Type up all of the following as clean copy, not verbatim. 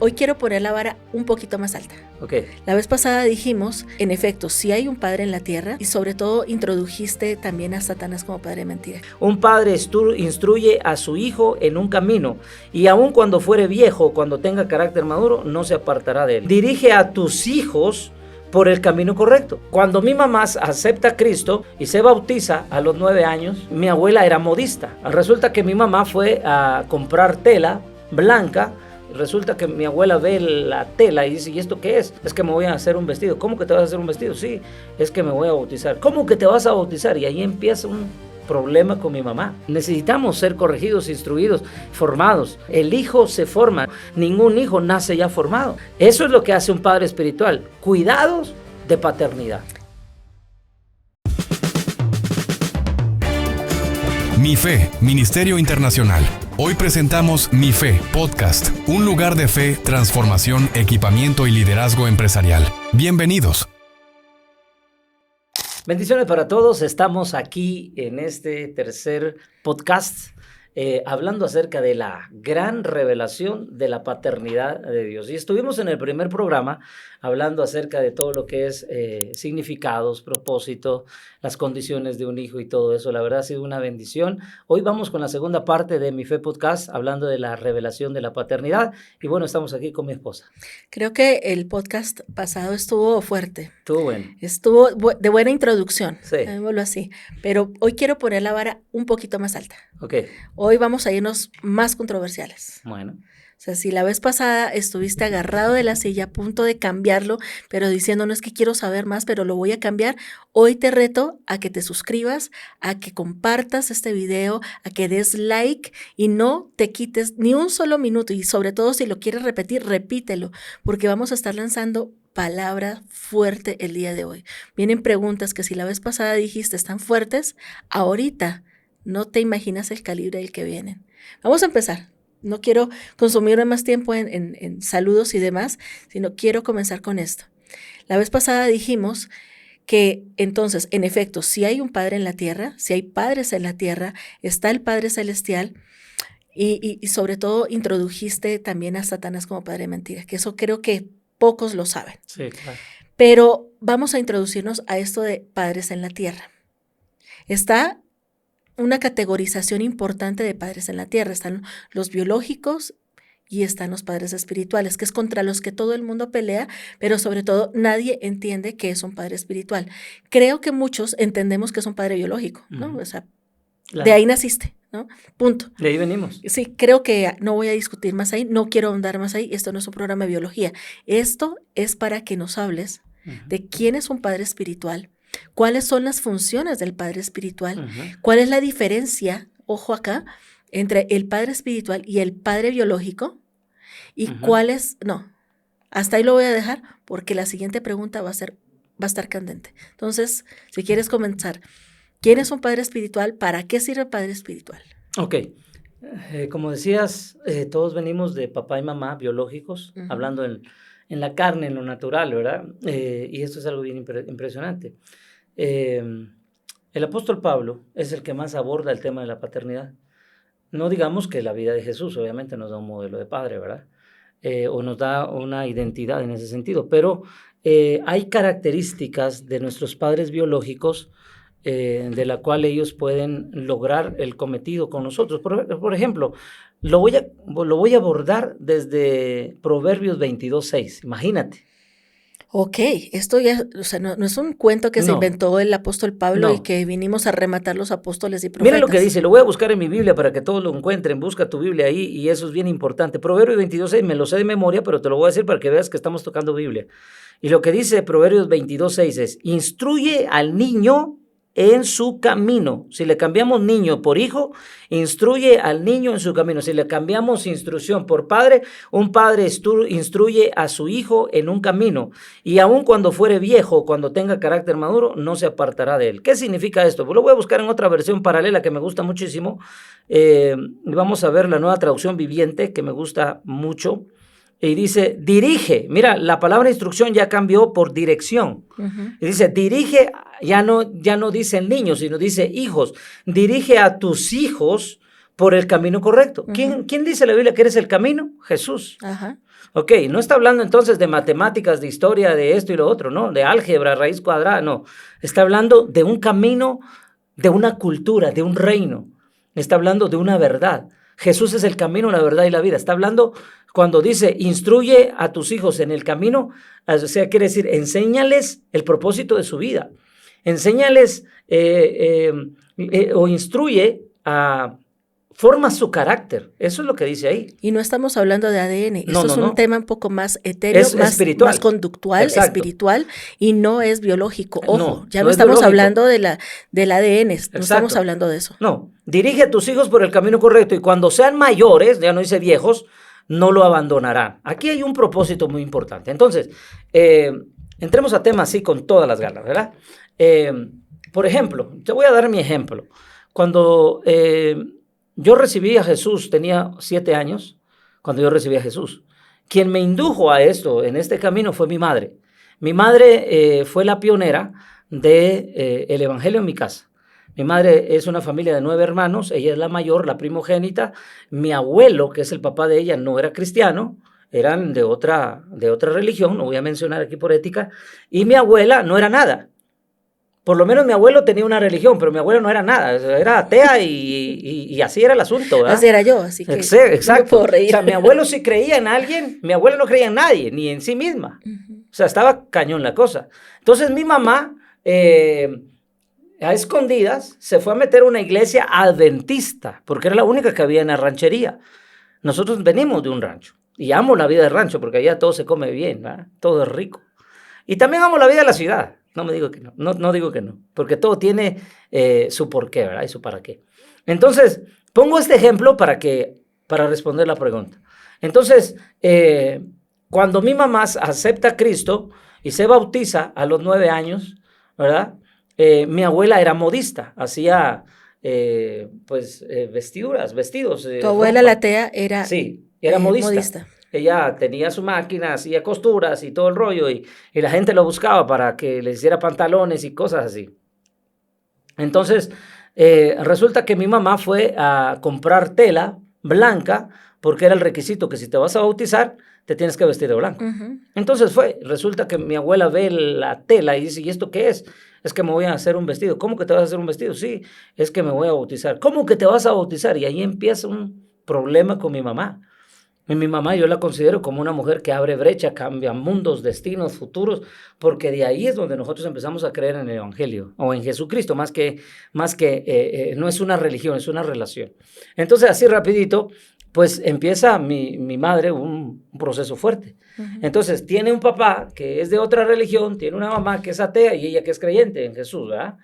hoy quiero poner la vara un poquito más alta. Okay. La vez pasada dijimos, en efecto, sí hay un padre en la tierra y sobre todo introdujiste también a Satanás como padre de mentira. Un padre instruye a su hijo en un camino y aun cuando fuere viejo, cuando tenga carácter maduro, no se apartará de él. Dirige a tus hijos por el camino correcto. Cuando mi mamá acepta a Cristo y se bautiza a los 9 años, mi abuela era modista. Resulta que mi mamá fue a comprar tela blanca. Resulta que mi abuela ve la tela y dice, ¿y esto qué es? Es que me voy a hacer un vestido. ¿Cómo que te vas a hacer un vestido? Sí, es que me voy a bautizar. ¿Cómo que te vas a bautizar? Y ahí empieza un problema con mi mamá. Necesitamos ser corregidos, instruidos, formados. El hijo se forma, ningún hijo nace ya formado. Eso es lo que hace un padre espiritual. Cuidados de paternidad. Mi Fe, Ministerio Internacional. Hoy presentamos Mi Fe, podcast, un lugar de fe, transformación, equipamiento y liderazgo empresarial. Bienvenidos. Bendiciones para todos. Estamos aquí en este tercer podcast hablando acerca de la gran revelación de la paternidad de Dios. Y estuvimos en el primer programa hablando acerca de todo lo que es significados, propósito, las condiciones de un hijo y todo eso. La verdad ha sido una bendición. Hoy vamos con la segunda parte de Mi Fe Podcast, hablando de la revelación de la paternidad. Y bueno, estamos aquí con mi esposa. Creo que el podcast pasado estuvo fuerte. Estuvo bueno. Estuvo de buena introducción, Sí. llamémoslo así. Pero hoy quiero poner la vara un poquito más alta. Ok. Hoy vamos a irnos más controversiales. Bueno. O sea, si la vez pasada estuviste agarrado de la silla a punto de cambiarlo, pero diciendo, no es que quiero saber más, pero lo voy a cambiar, hoy te reto a que te suscribas, a que compartas este video, a que des like y no te quites ni un solo minuto. Y sobre todo, si lo quieres repetir, repítelo, porque vamos a estar lanzando palabra fuerte el día de hoy. Vienen preguntas que si la vez pasada dijiste están fuertes, ahorita no te imaginas el calibre del que vienen. Vamos a empezar. No quiero consumir más tiempo en saludos y demás, sino quiero comenzar con esto. La vez pasada dijimos que entonces, en efecto, si hay un Padre en la tierra, si hay padres en la tierra, está el Padre Celestial y sobre todo introdujiste también a Satanás como padre de mentira, que eso creo que pocos lo saben. Sí, claro. Pero vamos a introducirnos a esto de padres en la tierra. Está una categorización importante de padres en la tierra. Están los biológicos y están los padres espirituales, que es contra los que todo el mundo pelea, pero sobre todo nadie entiende que es un padre espiritual. Creo que muchos entendemos que es un padre biológico, ¿no? O sea, claro. De ahí naciste, ¿no? Punto. De ahí venimos. Sí, creo que no voy a discutir más ahí, no quiero ahondar más ahí, esto no es un programa de biología. Esto es para que nos hables de quién es un padre espiritual, cuáles son las funciones del padre espiritual, cuál es la diferencia, ojo acá, entre el padre espiritual y el padre biológico y cuál es, no, hasta ahí lo voy a dejar porque la siguiente pregunta va a estar candente. Entonces, si quieres comenzar, ¿quién es un padre espiritual? ¿Para qué sirve el padre espiritual? Ok, como decías, todos venimos de papá y mamá biológicos, hablando en la carne, en lo natural, ¿verdad? Y esto es algo bien impresionante. El apóstol Pablo es el que más aborda el tema de la paternidad. No digamos que la vida de Jesús obviamente nos da un modelo de padre, ¿verdad? O nos da una identidad en ese sentido, pero hay características de nuestros padres biológicos de la cual ellos pueden lograr el cometido con nosotros. Por ejemplo, lo voy a abordar desde Proverbios 22:6, imagínate. Ok, esto ya, o sea, no es un cuento que se inventó el apóstol Pablo y que vinimos a rematar los apóstoles y profetas. Mira lo que dice, lo voy a buscar en mi Biblia para que todos lo encuentren, busca tu Biblia ahí y eso es bien importante. Proverbios 22:6, me lo sé de memoria, pero te lo voy a decir para que veas que estamos tocando Biblia. Y lo que dice Proverbios 22:6 es, instruye al niño en su camino. Si le cambiamos niño por hijo, instruye al niño en su camino. Si le cambiamos instrucción por padre, un padre instruye a su hijo en un camino. Y aun cuando fuere viejo, cuando tenga carácter maduro, no se apartará de él. ¿Qué significa esto? Pues lo voy a buscar en otra versión paralela que me gusta muchísimo. Vamos a ver la Nueva Traducción Viviente, que me gusta mucho. Y dice, dirige. Mira, la palabra instrucción ya cambió por dirección. Y dice, dirige, ya no dice el niño, sino dice hijos. Dirige a tus hijos por el camino correcto. Ujú. ¿Quién dice la Biblia que eres el camino? Jesús. Ajá. Ok, no está hablando entonces de matemáticas, de historia, de esto y lo otro, no, de álgebra, raíz cuadrada, no. Está hablando de un camino, de una cultura, de un reino. Está hablando de una verdad. Jesús es el camino, la verdad y la vida. Está hablando cuando dice, instruye a tus hijos en el camino, o sea, quiere decir, enséñales el propósito de su vida. Enséñales o instruye a... Forma su carácter. Eso es lo que dice ahí. Y no estamos hablando de ADN. No, Esto es no, un no. tema un poco más etéreo, Es más espiritual. más conductual, Exacto. espiritual, y no es biológico. Ojo, No, ya no no es estamos biológico. hablando del ADN, no Exacto. estamos hablando de eso. No, dirige a tus hijos por el camino correcto y cuando sean mayores, ya no dice viejos, no lo abandonarán. Aquí hay un propósito muy importante. Entonces, entremos a temas así con todas las ganas, ¿verdad? Por ejemplo, te voy a dar mi ejemplo. Cuando yo recibí a Jesús, tenía 7 años, cuando yo recibí a Jesús. Quien me indujo a esto, en este camino, fue mi madre. Mi madre fue la pionera del evangelio en mi casa. Mi madre es una familia de 9 hermanos, ella es la mayor, la primogénita. Mi abuelo, que es el papá de ella, no era cristiano, eran de otra religión, no voy a mencionar aquí por ética, y mi abuela no era nada. Por lo menos mi abuelo tenía una religión, pero mi abuela no era nada, era atea y así era el asunto, ¿verdad? Así era yo, así que Exacto. no me puedo reír. O sea, mi abuelo sí creía en alguien, mi abuela no creía en nadie, ni en sí misma. Ujú. O sea, estaba cañón la cosa. Entonces mi mamá, a escondidas, se fue a meter a una iglesia adventista, porque era la única que había en la ranchería. Nosotros venimos de un rancho y amo la vida del rancho, porque allá todo se come bien, ¿verdad? Todo es rico. Y también amo la vida de la ciudad. No me digo que no, no digo que no, porque todo tiene su porqué, ¿verdad? Y su para qué. Entonces, pongo este ejemplo para responder la pregunta. Entonces, cuando mi mamá acepta a Cristo y se bautiza a los 9 años, ¿verdad? Mi abuela era modista, hacía vestidos. Tu abuela, ropa. la atea, era Sí, era modista. Ella tenía su máquina, hacía costuras y todo el rollo y la gente lo buscaba para que le hiciera pantalones y cosas así. Entonces, resulta que mi mamá fue a comprar tela blanca porque era el requisito que si te vas a bautizar, te tienes que vestir de blanco. Ujú. Entonces resulta que mi abuela ve la tela y dice, ¿y esto qué es? Es que me voy a hacer un vestido. ¿Cómo que te vas a hacer un vestido? Sí, es que me voy a bautizar. ¿Cómo que te vas a bautizar? Y ahí empieza un problema con mi mamá. Y mi mamá yo la considero como una mujer que abre brecha, cambia mundos, destinos, futuros, porque de ahí es donde nosotros empezamos a creer en el Evangelio o en Jesucristo, más que no es una religión, es una relación. Entonces, así rapidito, pues empieza mi madre un proceso fuerte. Ujú. Entonces, tiene un papá que es de otra religión, tiene una mamá que es atea y ella que es creyente en Jesús, ¿verdad?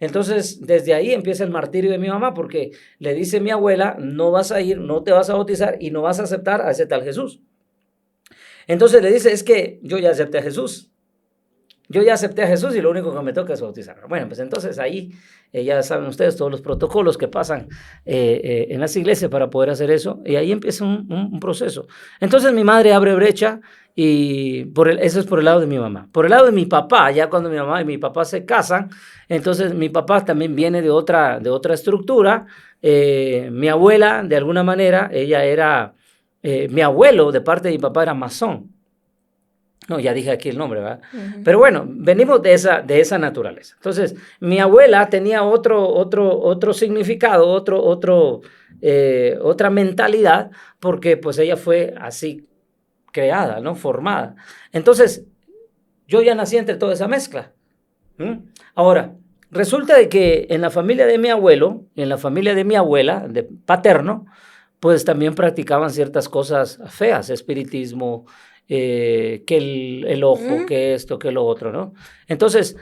Entonces, desde ahí empieza el martirio de mi mamá porque le dice mi abuela, no vas a ir, no te vas a bautizar y no vas a aceptar a ese tal Jesús. Entonces le dice, es que yo ya acepté a Jesús. Yo ya acepté a Jesús y lo único que me toca es bautizar. Bueno, pues entonces ahí ya saben ustedes todos los protocolos que pasan en las iglesias para poder hacer eso. Y ahí empieza un proceso. Entonces mi madre abre brecha y eso es por el lado de mi mamá. Por el lado de mi papá, ya cuando mi mamá y mi papá se casan, entonces mi papá también viene de otra estructura. Mi abuela, de alguna manera, ella era, mi abuelo de parte de mi papá era masón. No, ya dije aquí el nombre, ¿verdad? Ujú. Pero bueno, venimos de esa naturaleza. Entonces, mi abuela tenía otro significado, otra mentalidad, porque pues ella fue así creada, ¿no? Formada. Entonces, yo ya nací entre toda esa mezcla. Ahora, resulta de que en la familia de mi abuelo, en la familia de mi abuela, de paterno, pues también practicaban ciertas cosas feas, espiritismo, que el ojo, que esto, que lo otro, ¿no? Entonces,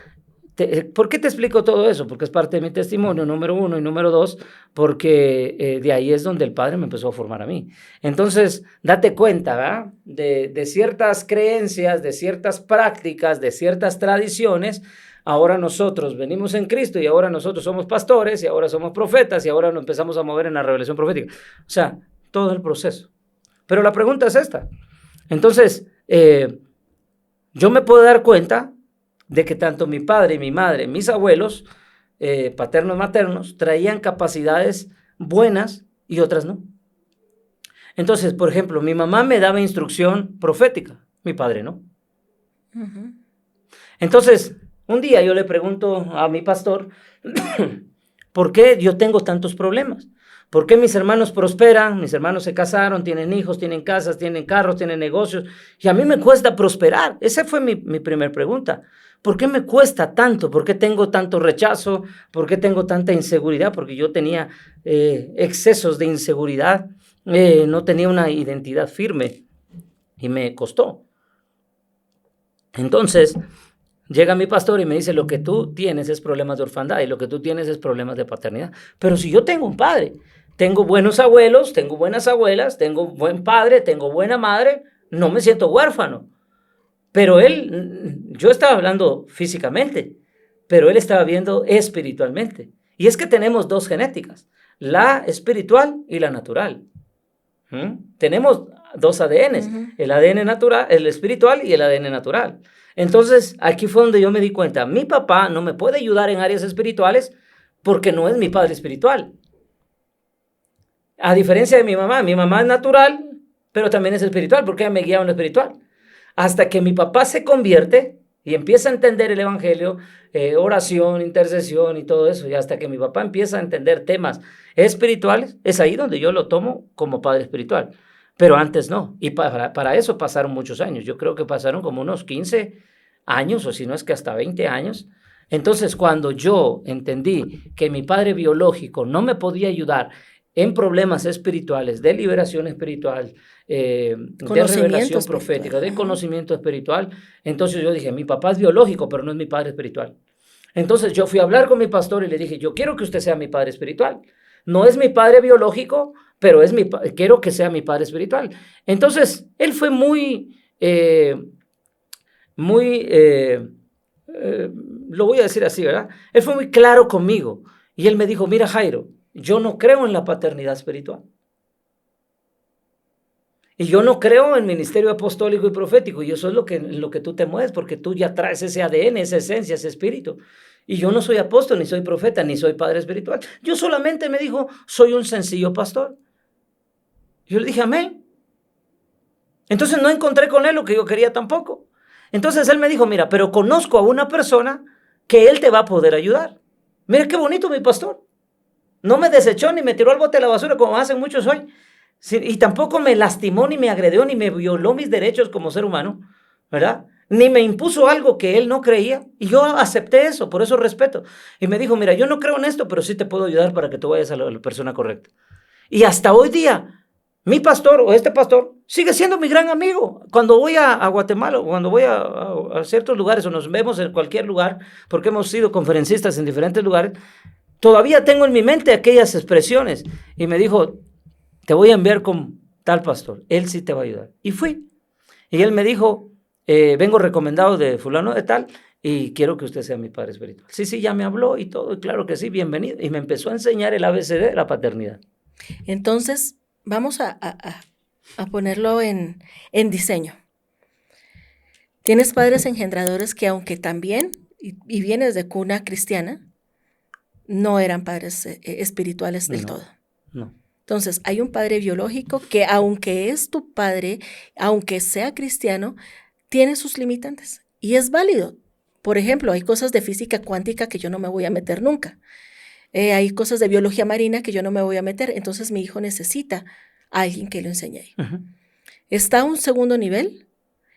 ¿por qué te explico todo eso? Porque es parte de mi testimonio, número 1, y número 2, porque de ahí es donde el Padre me empezó a formar a mí. Entonces, date cuenta, ¿verdad? De ciertas creencias, de ciertas prácticas, de ciertas tradiciones. Ahora nosotros venimos en Cristo y ahora nosotros somos pastores y ahora somos profetas y ahora nos empezamos a mover en la revelación profética. O sea, todo el proceso. Pero la pregunta es esta. Entonces, yo me puedo dar cuenta de que tanto mi padre y mi madre, mis abuelos, paternos y maternos, traían capacidades buenas y otras no. Entonces, por ejemplo, mi mamá me daba instrucción profética, mi padre no. Ujú. Entonces, un día yo le pregunto a mi pastor, ¿por qué yo tengo tantos problemas? ¿Por qué mis hermanos prosperan? Mis hermanos se casaron, tienen hijos, tienen casas, tienen carros, tienen negocios, y a mí me cuesta prosperar. Esa fue mi primera pregunta. ¿Por qué me cuesta tanto? ¿Por qué tengo tanto rechazo? ¿Por qué tengo tanta inseguridad? Porque yo tenía excesos de inseguridad, no tenía una identidad firme y me costó. Entonces, llega mi pastor y me dice, lo que tú tienes es problemas de orfandad y lo que tú tienes es problemas de paternidad. Pero si yo tengo un padre, tengo buenos abuelos, tengo buenas abuelas, tengo buen padre, tengo buena madre, no me siento huérfano. Pero yo estaba hablando físicamente, pero él estaba viendo espiritualmente. Y es que tenemos dos genéticas, la espiritual y la natural. Tenemos dos ADNs, el ADN natural, el espiritual y el ADN natural. Entonces, aquí fue donde yo me di cuenta, mi papá no me puede ayudar en áreas espirituales porque no es mi padre espiritual. A diferencia de mi mamá es natural, pero también es espiritual, porque ella me guía en lo espiritual. Hasta que mi papá se convierte y empieza a entender el evangelio, oración, intercesión y todo eso, y hasta que mi papá empieza a entender temas espirituales, es ahí donde yo lo tomo como padre espiritual. Pero antes no, y para eso pasaron muchos años. Yo creo que pasaron como unos 15 años, o si no es que hasta 20 años. Entonces, cuando yo entendí que mi padre biológico no me podía ayudar en problemas espirituales, de liberación espiritual, de revelación profética, de conocimiento espiritual, entonces yo dije, mi papá es biológico, pero no es mi padre espiritual. Entonces yo fui a hablar con mi pastor y le dije, yo quiero que usted sea mi padre espiritual. No es mi padre biológico, pero quiero que sea mi padre espiritual. Entonces, él fue lo voy a decir así, ¿verdad? Él fue muy claro conmigo. Y él me dijo, mira, Jairo, yo no creo en la paternidad espiritual. Y yo no creo en ministerio apostólico y profético. Y eso es lo que tú te mueves, porque tú ya traes ese ADN, esa esencia, ese espíritu. Y yo no soy apóstol, ni soy profeta, ni soy padre espiritual. Yo solamente, me dijo, soy un sencillo pastor. Yo le dije, amén. Entonces no encontré con él lo que yo quería tampoco. Entonces él me dijo, mira, pero conozco a una persona que él te va a poder ayudar. Mira qué bonito mi pastor. No me desechó ni me tiró al bote de la basura como hacen muchos hoy. Sí, y tampoco me lastimó, ni me agredió, ni me violó mis derechos como ser humano, ¿verdad? Ni me impuso algo que él no creía. Y yo acepté eso, por eso respeto. Y me dijo, mira, yo no creo en esto, pero sí te puedo ayudar para que tú vayas a la persona correcta. Y hasta hoy día, mi pastor o este pastor sigue siendo mi gran amigo. Cuando voy a Guatemala, o cuando voy a ciertos lugares o nos vemos en cualquier lugar, porque hemos sido conferencistas en diferentes lugares, todavía tengo en mi mente aquellas expresiones. Y me dijo, te voy a enviar con tal pastor, él sí te va a ayudar. Y fui. Y él me dijo, vengo recomendado de fulano de tal y quiero que usted sea mi padre espiritual. Sí, ya me habló y todo, y claro que sí, bienvenido. Y me empezó a enseñar el ABCD de la paternidad. Entonces, vamos a ponerlo en diseño. Tienes padres engendradores que aunque también, y vienes de cuna cristiana, no eran padres espirituales del todo. No. Entonces, hay un padre biológico que, aunque es tu padre, aunque sea cristiano, tiene sus limitantes y es válido. Por ejemplo, hay cosas de física cuántica que yo no me voy a meter nunca. Hay cosas de biología marina que yo no me voy a meter. Entonces, mi hijo necesita a alguien que lo enseñe ahí. Uh-huh. Está un segundo nivel,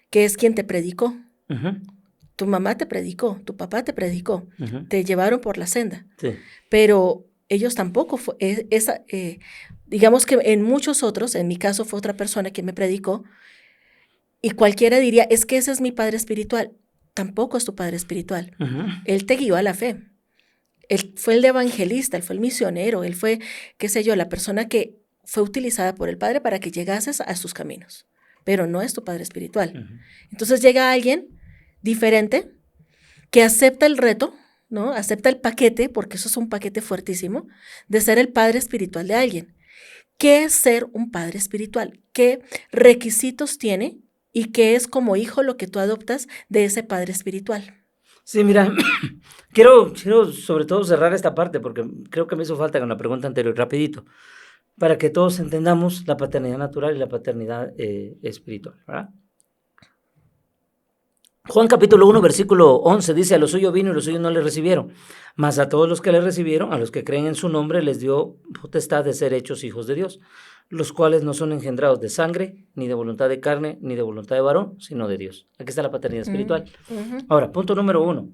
que es quien te predicó. Uh-huh. Tu mamá te predicó, tu papá te predicó, uh-huh. Te llevaron por la senda. Sí. Pero ellos tampoco, digamos que en muchos otros, en mi caso fue otra persona que me predicó, y cualquiera diría, es que ese es mi padre espiritual. Tampoco es tu padre espiritual. Uh-huh. Él te guió a la fe. Él fue el evangelista, él fue el misionero, él fue, qué sé yo, la persona que fue utilizada por el Padre para que llegases a sus caminos. Pero no es tu padre espiritual. Uh-huh. Entonces llega alguien diferente que acepta el reto, ¿no? Acepta el paquete, porque eso es un paquete fuertísimo, de ser el padre espiritual de alguien. ¿Qué es ser un padre espiritual? ¿Qué requisitos tiene y qué es como hijo lo que tú adoptas de ese padre espiritual? Sí, mira, quiero sobre todo cerrar esta parte porque creo que me hizo falta con la pregunta anterior, rapidito. para que todos entendamos la paternidad natural y la paternidad espiritual, ¿verdad? Juan capítulo 1, versículo 11 dice, a los suyos vino y los suyos no le recibieron, mas a todos los que le recibieron, a los que creen en su nombre, les dio potestad de ser hechos hijos de Dios, los cuales no son engendrados de sangre, ni de voluntad de carne, ni de voluntad de varón, sino de Dios. Aquí está la paternidad espiritual. Ahora, punto número 1.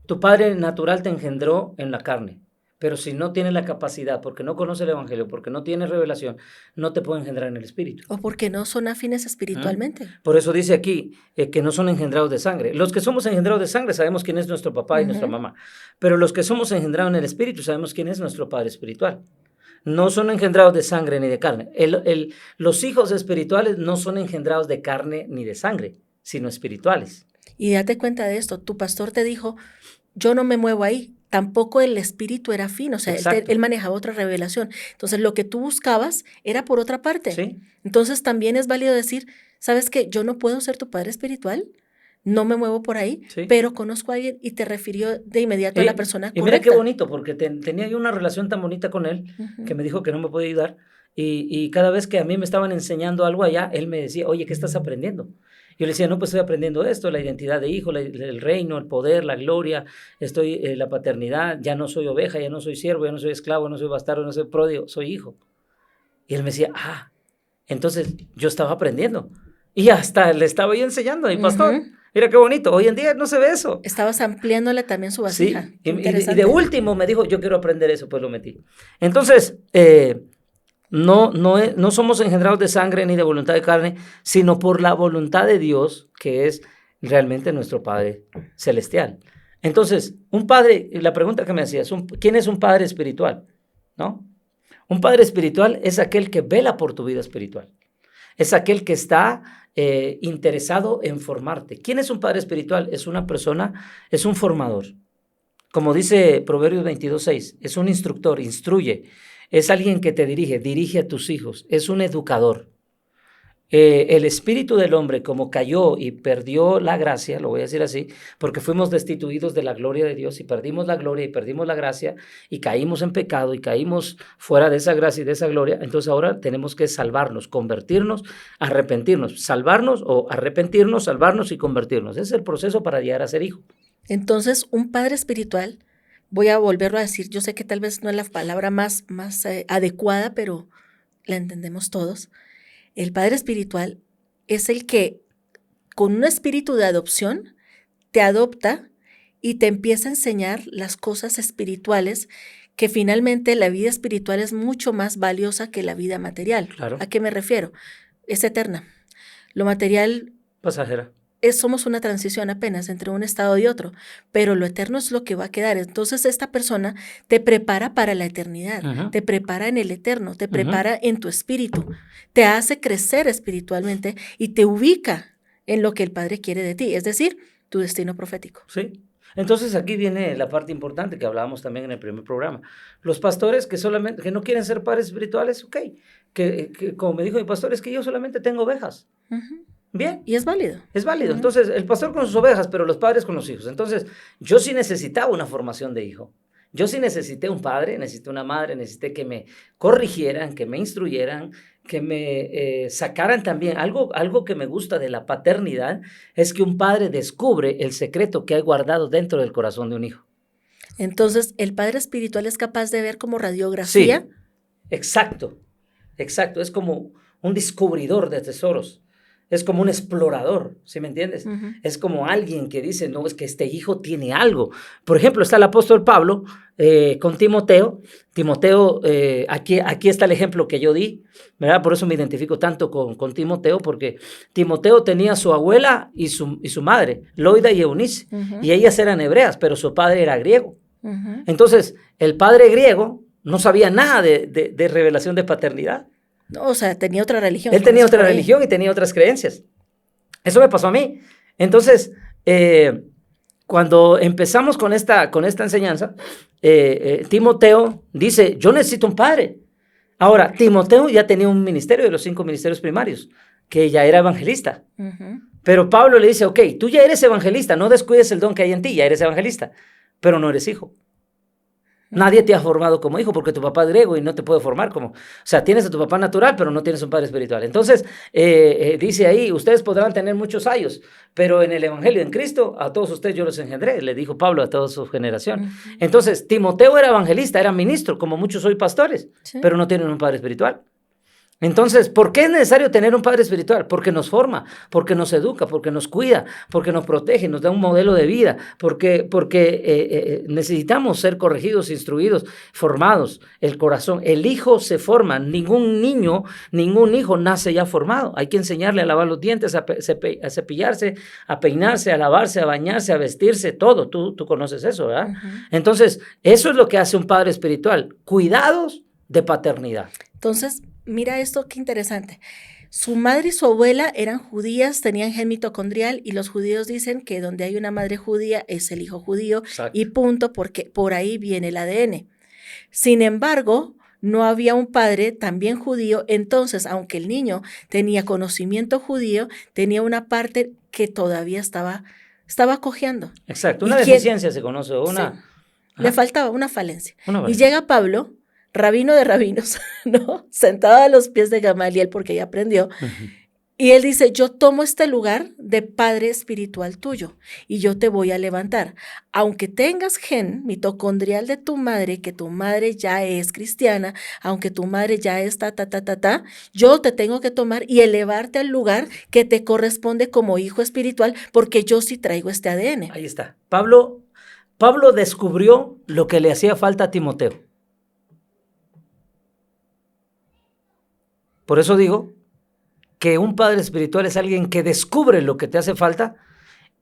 Tu padre natural te engendró en la carne, pero si no tienes la capacidad, porque no conoce el evangelio, porque no tienes revelación, no te puede engendrar en el espíritu. O porque no son afines espiritualmente. Por eso dice aquí que no son engendrados de sangre. Los que somos engendrados de sangre sabemos quién es nuestro papá y nuestra mamá, pero los que somos engendrados en el espíritu sabemos quién es nuestro padre espiritual. No son engendrados de sangre ni de carne. Los hijos espirituales no son engendrados de carne ni de sangre, sino espirituales. Y date cuenta de esto, tu pastor te dijo, yo no me muevo ahí, tampoco el espíritu era afín, o sea, él manejaba otra revelación. Entonces, lo que tú buscabas era por otra parte. ¿Sí? Entonces, también es válido decir, ¿sabes qué? Yo no puedo ser tu padre espiritual, no me muevo por ahí, ¿Sí? Pero conozco a alguien y te refirió de inmediato a la persona correcta. Y mira qué bonito, porque tenía yo una relación tan bonita con él, que me dijo que no me podía ayudar, y cada vez que a mí me estaban enseñando algo allá, él me decía, oye, ¿qué estás aprendiendo? Yo le decía, no, pues estoy aprendiendo esto, la identidad de hijo, el reino, el poder, la gloria, la paternidad, ya no soy oveja, ya no soy siervo, ya no soy esclavo, no soy bastardo, no soy pródigo, soy hijo. Y él me decía, entonces yo estaba aprendiendo. Y hasta le estaba yo enseñando a mi pastor. Mira qué bonito, hoy en día no se ve eso. Estabas ampliándole también su vasija. Sí, y de último me dijo, yo quiero aprender eso, pues lo metí. Entonces, no somos engendrados de sangre ni de voluntad de carne, sino por la voluntad de Dios, que es realmente nuestro Padre Celestial. Entonces, un padre, la pregunta que me hacías, ¿quién es un padre espiritual? ¿No? Un padre espiritual es aquel que vela por tu vida espiritual. Es aquel que está interesado en formarte. ¿Quién es un padre espiritual? Es una persona, es un formador. Como dice Proverbios 22:6, es un instructor, instruye. Es alguien que te dirige a tus hijos. Es un educador. El espíritu del hombre, como cayó y perdió la gracia, lo voy a decir así, porque fuimos destituidos de la gloria de Dios y perdimos la gloria y perdimos la gracia y caímos en pecado y caímos fuera de esa gracia y de esa gloria, entonces ahora tenemos que salvarnos, convertirnos, arrepentirnos, salvarnos o arrepentirnos, salvarnos y convertirnos. Ese es el proceso para llegar a ser hijo. Entonces, un padre espiritual, voy a volverlo a decir, yo sé que tal vez no es la palabra más adecuada, pero la entendemos todos. El padre espiritual es el que, con un espíritu de adopción, te adopta y te empieza a enseñar las cosas espirituales, que finalmente la vida espiritual es mucho más valiosa que la vida material. Claro. ¿A qué me refiero? Es eterna. Lo material... Pasajera. Somos una transición apenas entre un estado y otro, pero lo eterno es lo que va a quedar. Entonces esta persona te prepara para la eternidad, te prepara en el eterno, te prepara en tu espíritu, te hace crecer espiritualmente y te ubica en lo que el Padre quiere de ti, es decir, tu destino profético. Sí. Entonces aquí viene la parte importante que hablábamos también en el primer programa. Los pastores que no quieren ser padres espirituales, ok, que como me dijo mi pastor, es que yo solamente tengo ovejas. Bien. Y es válido. Es válido. Entonces, el pastor con sus ovejas, pero los padres con los hijos. Entonces, yo sí necesitaba una formación de hijo. Yo sí necesité un padre, necesité una madre, necesité que me corrigieran, que me instruyeran, que me sacaran también. Algo que me gusta de la paternidad es que un padre descubre el secreto que hay guardado dentro del corazón de un hijo. Entonces, el padre espiritual es capaz de ver como radiografía. Sí, exacto. Es como un descubridor de tesoros. Es como un explorador, ¿sí me entiendes? Es como alguien que dice, no, es que este hijo tiene algo. Por ejemplo, está el apóstol Pablo con Timoteo. Timoteo, aquí está el ejemplo que yo di, ¿verdad? Por eso me identifico tanto con Timoteo, porque Timoteo tenía su abuela y su madre, Loida y Eunice, y ellas eran hebreas, pero su padre era griego. Entonces, el padre griego no sabía nada de revelación de paternidad. No, o sea, tenía otra religión. Él tenía otra religión y tenía otras creencias. Eso me pasó a mí. Entonces, cuando empezamos con esta enseñanza, Timoteo dice, yo necesito un padre. Ahora, Timoteo ya tenía un ministerio de los 5 ministerios primarios, que ya era evangelista. Pero Pablo le dice, ok, tú ya eres evangelista, no descuides el don que hay en ti, ya eres evangelista, pero no eres hijo. Nadie te ha formado como hijo porque tu papá es griego y no te puede formar como... O sea, tienes a tu papá natural, pero no tienes un padre espiritual. Entonces, dice ahí, ustedes podrán tener muchos años, pero en el Evangelio, en Cristo, a todos ustedes yo los engendré, le dijo Pablo a toda su generación. Entonces, Timoteo era evangelista, era ministro, como muchos hoy pastores, Sí. pero no tienen un padre espiritual. Entonces, ¿por qué es necesario tener un padre espiritual? Porque nos forma, porque nos educa, porque nos cuida, porque nos protege, nos da un modelo de vida, porque necesitamos ser corregidos, instruidos, formados. El corazón, el hijo se forma. Ningún niño, ningún hijo nace ya formado. Hay que enseñarle a lavar los dientes, a cepillarse, a peinarse, a lavarse, a bañarse, a vestirse, todo. Tú conoces eso, ¿verdad? Entonces, eso es lo que hace un padre espiritual. Cuidados de paternidad. Entonces, mira esto, qué interesante. Su madre y su abuela eran judías, tenían gen mitocondrial y los judíos dicen que donde hay una madre judía es el hijo judío. Exacto. Y punto, porque por ahí viene el ADN. Sin embargo, no había un padre también judío, entonces, aunque el niño tenía conocimiento judío, tenía una parte que todavía estaba cojeando. Exacto, ¿Y una quién? deficiencia se conoce, una... Sí. Le faltaba una falencia. Una Y falencia. llega Pablo, rabino de rabinos, ¿no? Sentado a los pies de Gamaliel porque ya aprendió. Y él dice, yo tomo este lugar de padre espiritual tuyo y yo te voy a levantar. Aunque tengas gen mitocondrial de tu madre, que tu madre ya es cristiana, aunque tu madre ya es yo te tengo que tomar y elevarte al lugar que te corresponde como hijo espiritual porque yo sí traigo este ADN. Ahí está. Pablo descubrió lo que le hacía falta a Timoteo. Por eso digo que un padre espiritual es alguien que descubre lo que te hace falta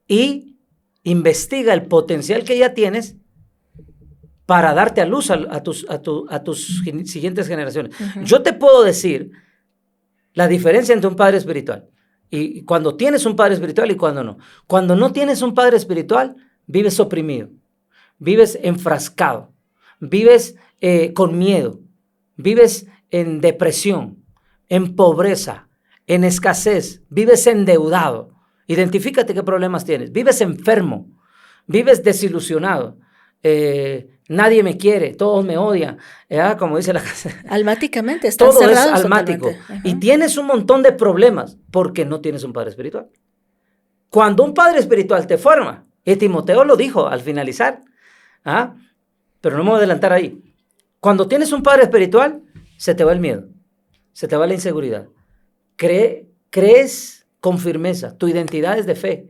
y investiga el potencial que ya tienes para darte a luz a tus siguientes generaciones. Yo te puedo decir la diferencia entre un padre espiritual y cuando tienes un padre espiritual y cuando no. Cuando no tienes un padre espiritual, vives oprimido, vives enfrascado, vives con miedo, vives en depresión, en pobreza, en escasez, vives endeudado. Identifícate qué problemas tienes. Vives enfermo, vives desilusionado. Nadie me quiere, todos me odian. Como dice la canción. Almáticamente, están Todo es cerrados almático. totalmente. Y tienes un montón de problemas porque no tienes un padre espiritual. Cuando un padre espiritual te forma, y Timoteo lo dijo al finalizar, pero no me voy a adelantar ahí. Cuando tienes un padre espiritual, se te va el miedo, se te va la inseguridad. Crees con firmeza, tu identidad es de fe.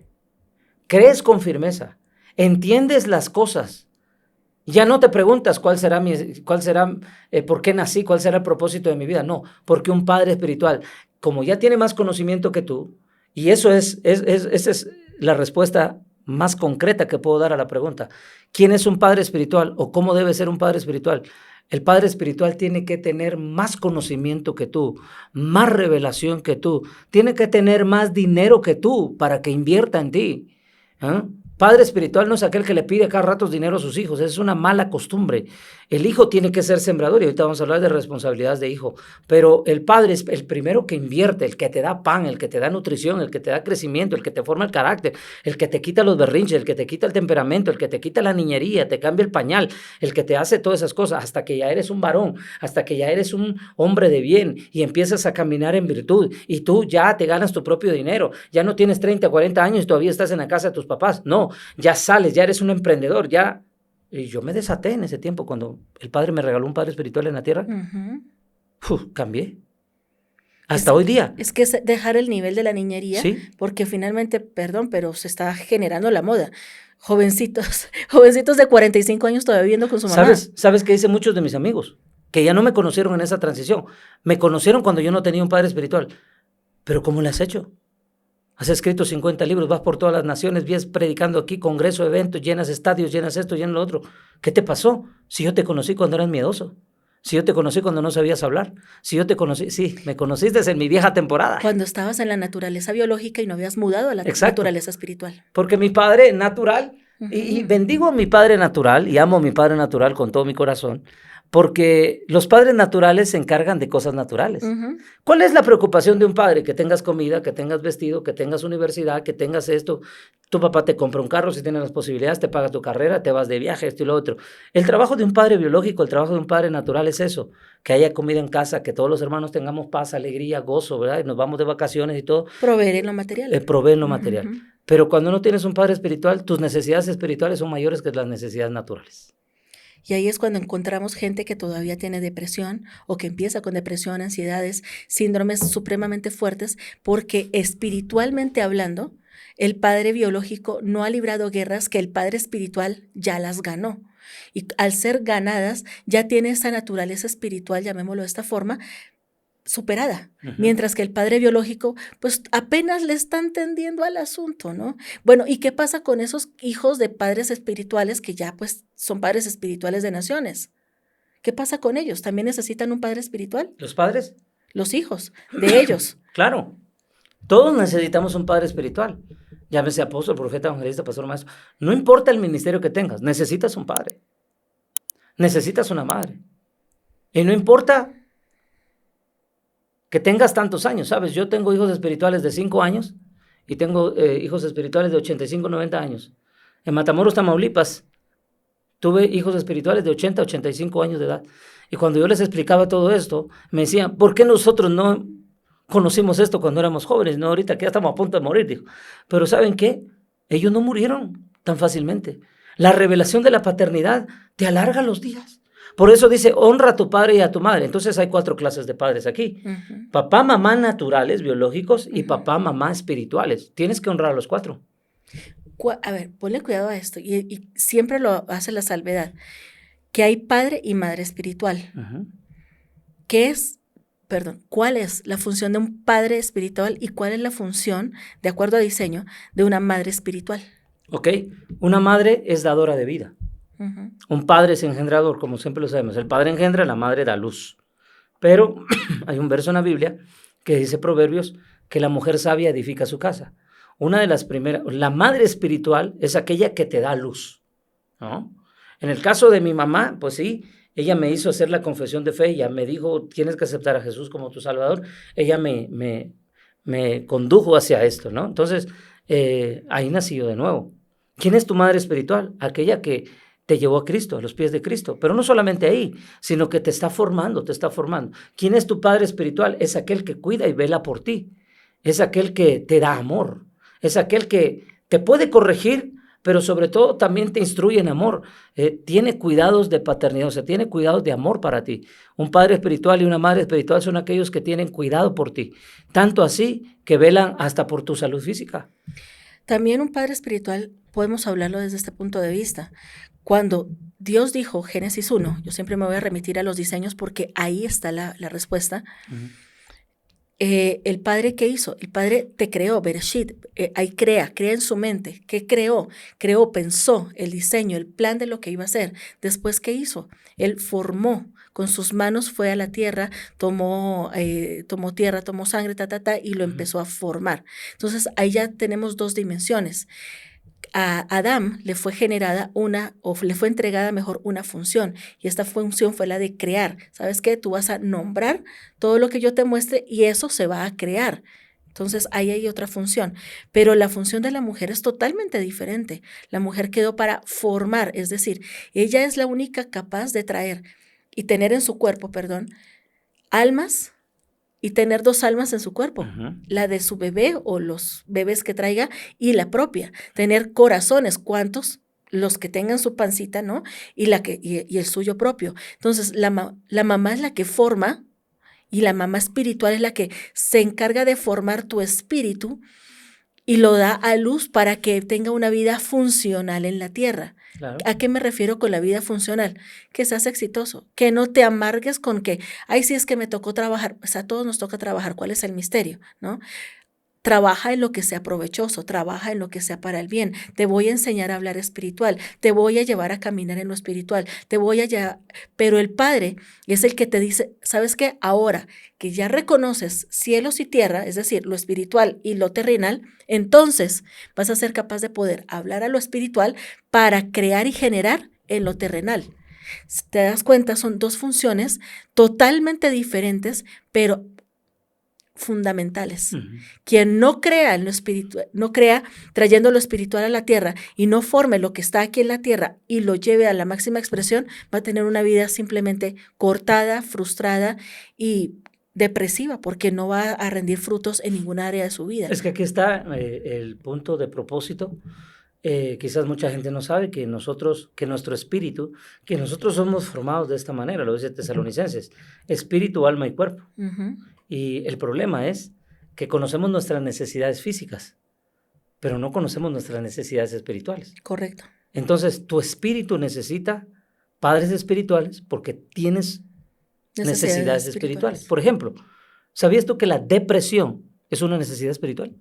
Crees con firmeza, entiendes las cosas. Ya no te preguntas cuál será, por qué nací, cuál será el propósito de mi vida. No, porque un padre espiritual, como ya tiene más conocimiento que tú, y esa es la respuesta más concreta que puedo dar a la pregunta. ¿Quién es un padre espiritual o cómo debe ser un padre espiritual? El padre espiritual tiene que tener más conocimiento que tú, más revelación que tú, tiene que tener más dinero que tú para que invierta en ti. Padre espiritual no es aquel que le pide cada rato dinero a sus hijos, es una mala costumbre. El hijo tiene que ser sembrador y ahorita vamos a hablar de responsabilidades de hijo, pero el padre es el primero que invierte, el que te da pan, el que te da nutrición, el que te da crecimiento, el que te forma el carácter, el que te quita los berrinches, el que te quita el temperamento, el que te quita la niñería, te cambia el pañal, el que te hace todas esas cosas hasta que ya eres un varón, hasta que ya eres un hombre de bien y empiezas a caminar en virtud y tú ya te ganas tu propio dinero, ya no tienes 30, 40 años y todavía estás en la casa de tus papás, no, ya sales, ya eres un emprendedor, ya. Y yo me desaté en ese tiempo cuando el Padre me regaló un Padre espiritual en la tierra. Cambié. Hasta hoy día. Es que es dejar el nivel de la niñería, ¿Sí? porque finalmente, perdón, pero se está generando la moda. Jovencitos de 45 años todavía viviendo con su mamá. ¿Sabes qué dicen muchos de mis amigos? Que ya no me conocieron en esa transición. Me conocieron cuando yo no tenía un Padre espiritual. Pero ¿cómo le has hecho? Has escrito 50 libros, vas por todas las naciones, vienes predicando aquí, congreso, eventos, llenas estadios, llenas esto, llenas lo otro. ¿Qué te pasó? Si yo te conocí cuando eras miedoso. Si yo te conocí cuando no sabías hablar. Si yo te conocí, sí, me conociste en mi vieja temporada. Cuando estabas en la naturaleza biológica y no habías mudado a la naturaleza espiritual. Porque mi padre natural, y bendigo a mi padre natural, y amo a mi padre natural con todo mi corazón, Porque los padres naturales se encargan de cosas naturales. Ujú. ¿Cuál es la preocupación de un padre? Que tengas comida, que tengas vestido, que tengas universidad, que tengas esto. Tu papá te compra un carro si tienes las posibilidades, te paga tu carrera, te vas de viaje, esto y lo otro. El trabajo de un padre biológico, el trabajo de un padre natural es eso, que haya comida en casa, que todos los hermanos tengamos paz, alegría, gozo, ¿verdad? Y nos vamos de vacaciones y todo, Proveer en lo material. proveen lo material. Ujú. Pero cuando no tienes un padre espiritual, tus necesidades espirituales son mayores que las necesidades naturales. Y ahí es cuando encontramos gente que todavía tiene depresión o que empieza con depresión, ansiedades, síndromes supremamente fuertes, porque espiritualmente hablando, el padre biológico no ha librado guerras que el padre espiritual ya las ganó. Y al ser ganadas, ya tiene esa naturaleza espiritual, llamémoslo de esta forma, superada, mientras que el padre biológico, pues apenas le está entendiendo al asunto, ¿no? Bueno, ¿y qué pasa con esos hijos de padres espirituales que ya pues son padres espirituales de naciones? ¿Qué pasa con ellos? ¿También necesitan un padre espiritual? ¿Los padres? Los hijos de ellos. Claro. Todos necesitamos un padre espiritual. Llámese apóstol, profeta, evangelista, pastor, maestro. No importa el ministerio que tengas, necesitas un padre. Necesitas una madre. Y no importa que tengas tantos años, ¿sabes? Yo tengo hijos espirituales de 5 años y tengo hijos espirituales de 85, 90 años. En Matamoros, Tamaulipas, tuve hijos espirituales de 80, 85 años de edad. Y cuando yo les explicaba todo esto, me decían, ¿por qué nosotros no conocimos esto cuando éramos jóvenes? No, ahorita que ya estamos a punto de morir, dijo. Pero ¿saben qué? Ellos no murieron tan fácilmente. La revelación de la paternidad te alarga los días. Por eso dice, honra a tu padre y a tu madre. Entonces hay 4 clases de padres aquí. Ujú. Papá, mamá naturales, biológicos, y papá, mamá espirituales. Tienes que honrar a los 4. A ver, ponle cuidado a esto, y siempre lo hace la salvedad, que hay padre y madre espiritual. ¿Cuál es la función de un padre espiritual y cuál es la función, de acuerdo a diseño, de una madre espiritual? Ok, una madre es dadora de vida. Ujú. Un padre es engendrador, como siempre lo sabemos. El padre engendra, la madre da luz. Pero hay un verso en la Biblia que dice Proverbios que la mujer sabia edifica su casa. Una de las primeras, la madre espiritual es aquella que te da luz, ¿no? En el caso de mi mamá, pues sí, ella me hizo hacer la confesión de fe, ella me dijo, tienes que aceptar a Jesús como tu Salvador. Ella me condujo hacia esto, ¿no? Entonces, ahí nací yo de nuevo. ¿Quién es tu madre espiritual? Aquella que te llevó a Cristo, a los pies de Cristo. Pero no solamente ahí, sino que te está formando, te está formando. ¿Quién es tu padre espiritual? Es aquel que cuida y vela por ti. Es aquel que te da amor. Es aquel que te puede corregir, pero sobre todo también te instruye en amor. Tiene cuidados de paternidad, o sea, tiene cuidados de amor para ti. Un padre espiritual y una madre espiritual son aquellos que tienen cuidado por ti. Tanto así que velan hasta por tu salud física. También un padre espiritual, podemos hablarlo desde este punto de vista. Cuando Dios dijo, Génesis 1, yo siempre me voy a remitir a los diseños porque ahí está la respuesta. El padre, ¿qué hizo? El padre te creó, Bereshit, ahí crea en su mente. ¿Qué creó? Creó, pensó el diseño, el plan de lo que iba a hacer. Después, ¿qué hizo? Él formó, con sus manos fue a la tierra, tomó tierra, tomó sangre, y lo empezó a formar. Entonces, ahí ya tenemos 2 dimensiones. A Adán le fue generada le fue entregada mejor una función, y esta función fue la de crear. ¿Sabes qué? Tú vas a nombrar todo lo que yo te muestre y eso se va a crear. Entonces ahí hay otra función, pero la función de la mujer es totalmente diferente. La mujer quedó para formar, es decir, ella es la única capaz de traer y tener en su cuerpo, almas, y tener 2 almas en su cuerpo, la de su bebé o los bebés que traiga y la propia. Tener corazones, ¿cuántos? Los que tengan su pancita, ¿no? Y el suyo propio. Entonces, la mamá es la que forma y la mamá espiritual es la que se encarga de formar tu espíritu y lo da a luz para que tenga una vida funcional en la tierra. Claro. ¿A qué me refiero con la vida funcional? Que seas exitoso, que no te amargues con que, sí es que me tocó trabajar. O sea, a todos nos toca trabajar. ¿Cuál es el misterio? ¿No? Trabaja en lo que sea provechoso, trabaja en lo que sea para el bien. Te voy a enseñar a hablar espiritual, te voy a llevar a caminar en lo espiritual, pero el Padre es el que te dice, ¿sabes qué? Ahora que ya reconoces cielos y tierra, es decir, lo espiritual y lo terrenal, entonces vas a ser capaz de poder hablar a lo espiritual para crear y generar en lo terrenal. Si te das cuenta, son dos funciones totalmente diferentes, pero fundamentales. Quien no crea en lo espiritual, no crea trayendo lo espiritual a la tierra y no forme lo que está aquí en la tierra y lo lleve a la máxima expresión, va a tener una vida simplemente cortada, frustrada y depresiva, porque no va a rendir frutos en ninguna área de su vida. Es que aquí está el punto de propósito. Quizás mucha gente no sabe que nosotros somos formados de esta manera, lo dice Tesalonicenses, espíritu, alma y cuerpo. Y el problema es que conocemos nuestras necesidades físicas, pero no conocemos nuestras necesidades espirituales. Correcto. Entonces, tu espíritu necesita padres espirituales porque tienes necesidades espirituales. Por ejemplo, ¿sabías tú que la depresión es una necesidad espiritual?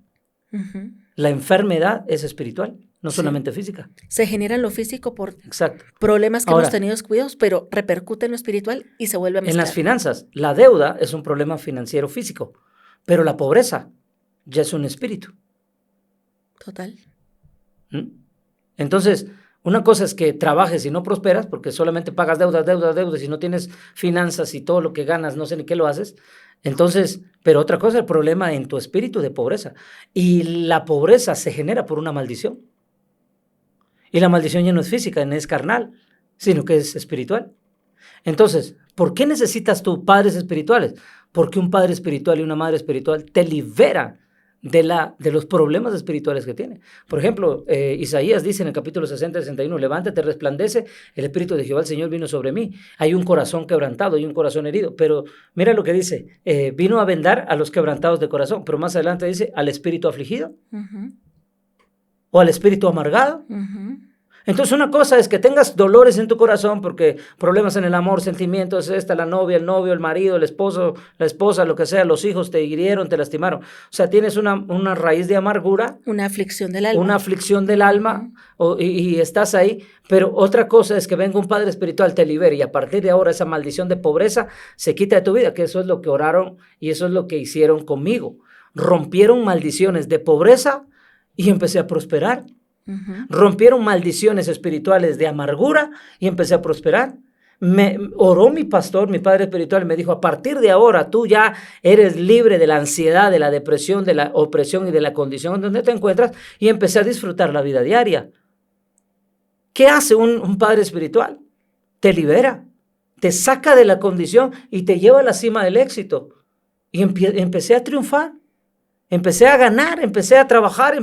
La enfermedad es espiritual, no solamente física. Se genera en lo físico por Exacto. problemas que hemos tenido descuidados, pero repercute en lo espiritual y se vuelve a mezclar. En las finanzas, la deuda es un problema financiero físico, pero la pobreza ya es un espíritu. Total. Entonces, una cosa es que trabajes y no prosperas porque solamente pagas deudas y no tienes finanzas y todo lo que ganas, no sé ni qué lo haces. Entonces, pero otra cosa es el problema en tu espíritu de pobreza. Y la pobreza se genera por una maldición. Y la maldición ya no es física, no es carnal, sino que es espiritual. Entonces, ¿por qué necesitas tú padres espirituales? Porque un padre espiritual y una madre espiritual te libera de los problemas espirituales que tiene. Por ejemplo, Isaías dice en el capítulo 60-61, levántate, resplandece, el Espíritu de Jehová el Señor vino sobre mí. Hay un corazón quebrantado, hay un corazón herido, pero mira lo que dice, vino a vendar a los quebrantados de corazón, pero más adelante dice, al espíritu afligido, o al espíritu amargado. Entonces una cosa es que tengas dolores en tu corazón porque problemas en el amor, sentimientos, la novia, el novio, el marido, el esposo, la esposa, lo que sea, los hijos te hirieron, te lastimaron. O sea, tienes una raíz de amargura. Una aflicción del alma. Una aflicción del alma y estás ahí. Pero otra cosa es que venga un padre espiritual, te libere y a partir de ahora esa maldición de pobreza se quita de tu vida, que eso es lo que oraron y eso es lo que hicieron conmigo. Rompieron maldiciones de pobreza y empecé a prosperar. Rompieron maldiciones espirituales de amargura y empecé a prosperar. Me oró mi pastor, mi padre espiritual, y me dijo, a partir de ahora tú ya eres libre de la ansiedad, de la depresión, de la opresión y de la condición en donde te encuentras, y empecé a disfrutar la vida diaria. ¿Qué hace un padre espiritual? Te libera, te saca de la condición y te lleva a la cima del éxito. Y empecé a triunfar, empecé a ganar, empecé a trabajar,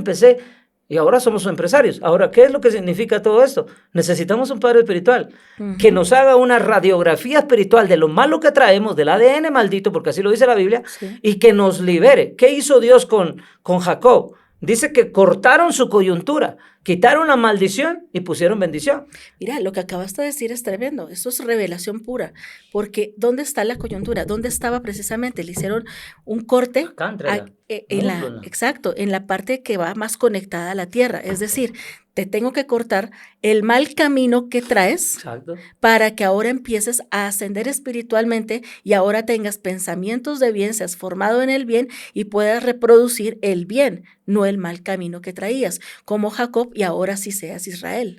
y ahora somos empresarios. Ahora, ¿qué es lo que significa todo esto? Necesitamos un padre espiritual que nos haga una radiografía espiritual de lo malo que traemos, del ADN maldito, porque así lo dice la Biblia, y que nos libere. ¿Qué hizo Dios con Jacob? Dice que cortaron su coyuntura, quitaron la maldición y pusieron bendición. Mira, lo que acabas de decir es tremendo. Esto es revelación pura. Porque ¿dónde está la coyuntura? ¿Dónde estaba precisamente? Le hicieron un corte. Acá, exacto, en la parte que va más conectada a la tierra. Es decir, te tengo que cortar el mal camino que traes. Exacto. Para que ahora empieces a ascender espiritualmente y ahora tengas pensamientos de bien, seas formado en el bien y puedas reproducir el bien, no el mal camino que traías, como Jacob, y ahora sí seas Israel.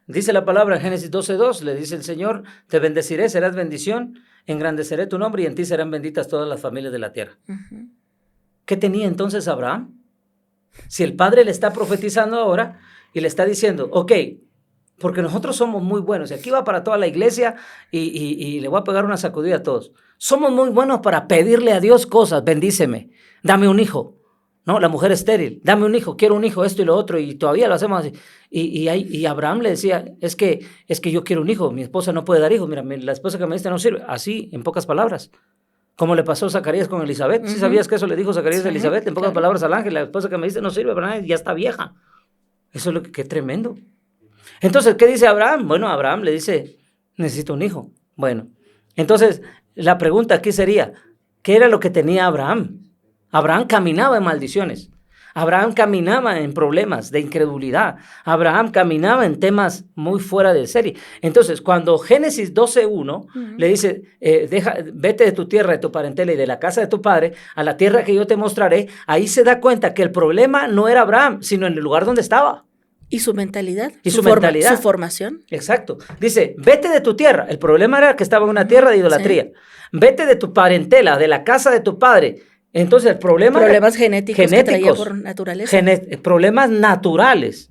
Dice la palabra en Génesis 12:2, le dice el Señor, te bendeciré, serás bendición, engrandeceré tu nombre y en ti serán benditas todas las familias de la tierra. ¿Qué tenía entonces Abraham? Si el Padre le está profetizando ahora y le está diciendo, ok, porque nosotros somos muy buenos, y aquí va para toda la iglesia y le voy a pegar una sacudida a todos. Somos muy buenos para pedirle a Dios cosas, bendíceme, dame un hijo. No, la mujer estéril, dame un hijo, quiero un hijo, esto y lo otro, y todavía lo hacemos así. Y Abraham le decía, es que yo quiero un hijo, mi esposa no puede dar hijos, mira, la esposa que me diste no sirve. Así, en pocas palabras. Como le pasó a Zacarías con Elizabeth. ¿Sí sabías que eso le dijo Zacarías a Elizabeth? En pocas palabras al ángel, la esposa que me diste no sirve para nada, ya está vieja. Eso es lo que es tremendo. Entonces, ¿qué dice Abraham? Bueno, Abraham le dice, necesito un hijo. Bueno, entonces, la pregunta aquí sería, ¿qué era lo que tenía Abraham? Abraham caminaba en maldiciones. Abraham caminaba en problemas de incredulidad. Abraham caminaba en temas muy fuera de serie. Entonces, cuando Génesis 12:1 le dice, vete de tu tierra, de tu parentela y de la casa de tu padre a la tierra que yo te mostraré, ahí se da cuenta que el problema no era Abraham, sino en el lugar donde estaba. Y su mentalidad. Y su mentalidad. Su formación. Exacto. Dice, vete de tu tierra. El problema era que estaba en una tierra de idolatría. Sí. Vete de tu parentela, de la casa de tu padre. Entonces el problema Problemas genéticos que traía por naturaleza. Problemas naturales.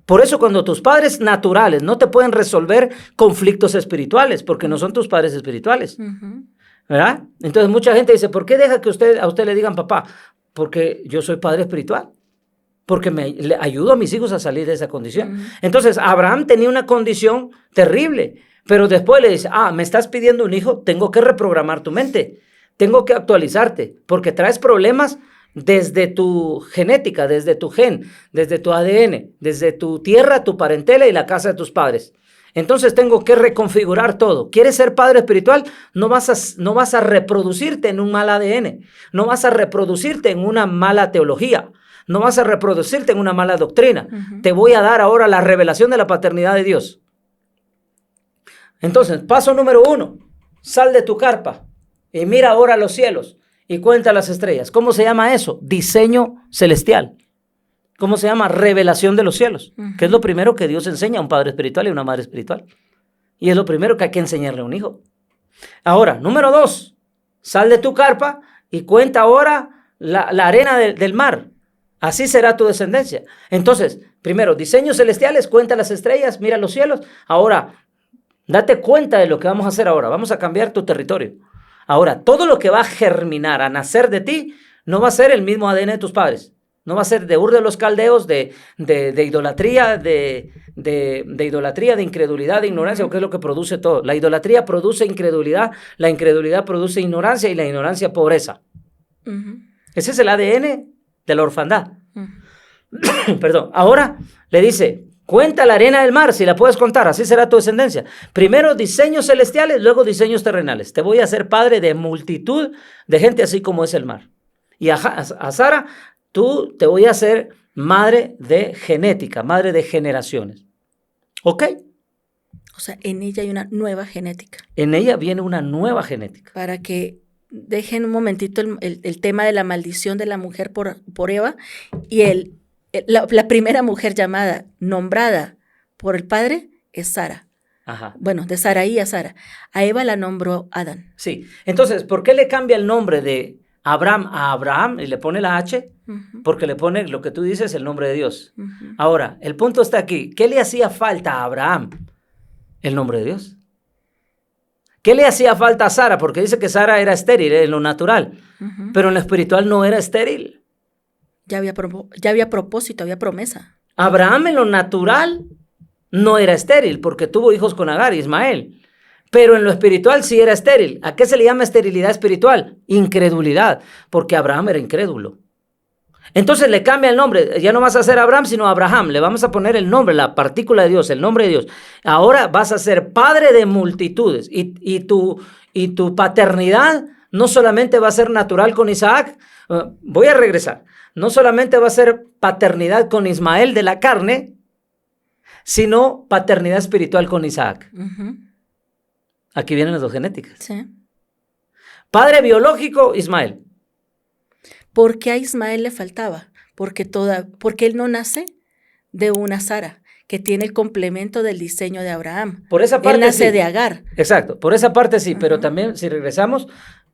Por eso cuando tus padres naturales no te pueden resolver conflictos espirituales, porque no son tus padres espirituales. ¿Verdad? Entonces mucha gente dice, ¿por qué deja que a usted le digan papá? Porque yo soy padre espiritual. Porque le ayudo a mis hijos a salir de esa condición. Entonces Abraham tenía una condición terrible, pero después le dice, me estás pidiendo un hijo, tengo que reprogramar tu mente, tengo que actualizarte, porque traes problemas desde tu genética, desde tu gen, desde tu ADN, desde tu tierra, tu parentela y la casa de tus padres. Entonces tengo que reconfigurar todo. ¿Quieres ser padre espiritual? No vas a reproducirte en un mal ADN, no vas a reproducirte en una mala teología, no vas a reproducirte en una mala doctrina. Te voy a dar ahora la revelación de la paternidad de Dios. Entonces, paso número 1, sal de tu carpa y mira ahora los cielos y cuenta las estrellas. ¿Cómo se llama eso? Diseño celestial. ¿Cómo se llama? Revelación de los cielos, que es lo primero que Dios enseña a un padre espiritual y a una madre espiritual. Y es lo primero que hay que enseñarle a un hijo. Ahora, número 2, sal de tu carpa y cuenta ahora la arena del mar. Así será tu descendencia. Entonces, primero, diseños celestiales, cuenta las estrellas, mira los cielos. Ahora, date cuenta de lo que vamos a hacer ahora. Vamos a cambiar tu territorio. Ahora, todo lo que va a germinar, a nacer de ti, no va a ser el mismo ADN de tus padres. No va a ser de Ur de los Caldeos, de idolatría, de idolatría, de incredulidad, de ignorancia, porque es lo que produce todo. La idolatría produce incredulidad, la incredulidad produce ignorancia y la ignorancia pobreza. Ese es el ADN de la orfandad. Perdón. Ahora le dice, cuenta la arena del mar, si la puedes contar, así será tu descendencia. Primero diseños celestiales, luego diseños terrenales. Te voy a hacer padre de multitud de gente así como es el mar. Y a Sara, tú te voy a hacer madre de genética, madre de generaciones. ¿Ok? O sea, en ella hay una nueva genética. En ella viene una nueva genética. Para que dejen un momentito el tema de la maldición de la mujer por Eva y la primera mujer nombrada por el padre es Sara. Ajá. Bueno, de Saraí a Sara. A Eva la nombró Adán. Sí. Entonces, ¿por qué le cambia el nombre de Abraham a Abraham y le pone la H? Porque le pone lo que tú dices, el nombre de Dios. Ahora, el punto está aquí. ¿Qué le hacía falta a Abraham? El nombre de Dios. ¿Qué le hacía falta a Sara? Porque dice que Sara era estéril en lo natural, pero en lo espiritual no era estéril. Ya había propósito, había promesa. Abraham en lo natural no era estéril porque tuvo hijos con Agar y Ismael, pero en lo espiritual sí era estéril. ¿A qué se le llama esterilidad espiritual? Incredulidad, porque Abraham era incrédulo. Entonces le cambia el nombre, ya no vas a ser Abraham, sino Abraham, le vamos a poner el nombre, la partícula de Dios, el nombre de Dios. Ahora vas a ser padre de multitudes y tu paternidad no solamente va a ser natural con Isaac, voy a regresar, no solamente va a ser paternidad con Ismael de la carne, sino paternidad espiritual con Isaac. Aquí vienen las dos genéticas. Sí. Padre biológico, Ismael. ¿Por qué a Ismael le faltaba? Porque él no nace de una Sara, que tiene el complemento del diseño de Abraham. Por esa parte él nace sí. de Agar. Exacto, por esa parte sí, pero también si regresamos,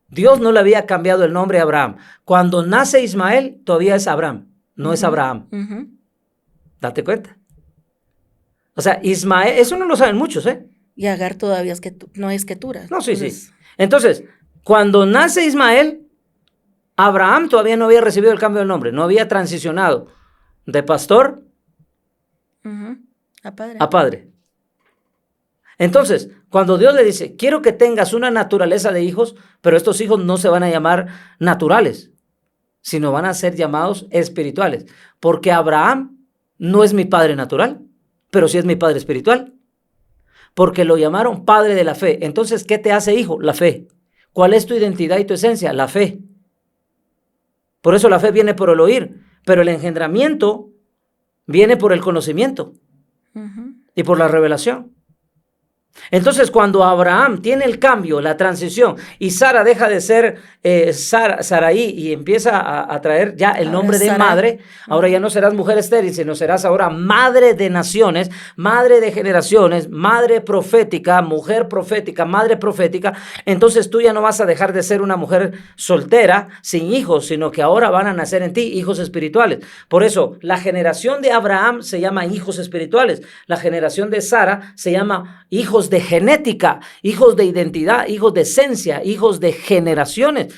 Dios no le había cambiado el nombre a Abraham. Cuando nace Ismael, todavía es Abraham, no es Abraham. Date cuenta. O sea, Ismael, eso no lo saben muchos, ¿eh? Y Agar todavía no es Ketura. No, sí. Entonces, cuando nace Ismael, Abraham todavía no había recibido el cambio del nombre, no había transicionado de pastor a padre. Entonces, cuando Dios le dice, quiero que tengas una naturaleza de hijos, pero estos hijos no se van a llamar naturales, sino van a ser llamados espirituales, porque Abraham no es mi padre natural, pero sí es mi padre espiritual, porque lo llamaron padre de la fe. Entonces, ¿qué te hace hijo? La fe. ¿Cuál es tu identidad y tu esencia? La fe. Por eso la fe viene por el oír, pero el engendramiento viene por el conocimiento y por la revelación. Entonces, cuando Abraham tiene el cambio, la transición, y Sara deja de ser Saraí y empieza a traer ya el nombre de madre, ahora ya no serás mujer estéril, sino serás ahora madre de naciones, madre de generaciones, madre profética, mujer profética, madre profética. Entonces tú ya no vas a dejar de ser una mujer soltera, sin hijos, sino que ahora van a nacer en ti hijos espirituales. Por eso, la generación de Abraham se llama hijos espirituales, la generación de Sara se llama hijos de genética, hijos de identidad, hijos de esencia, hijos de generaciones,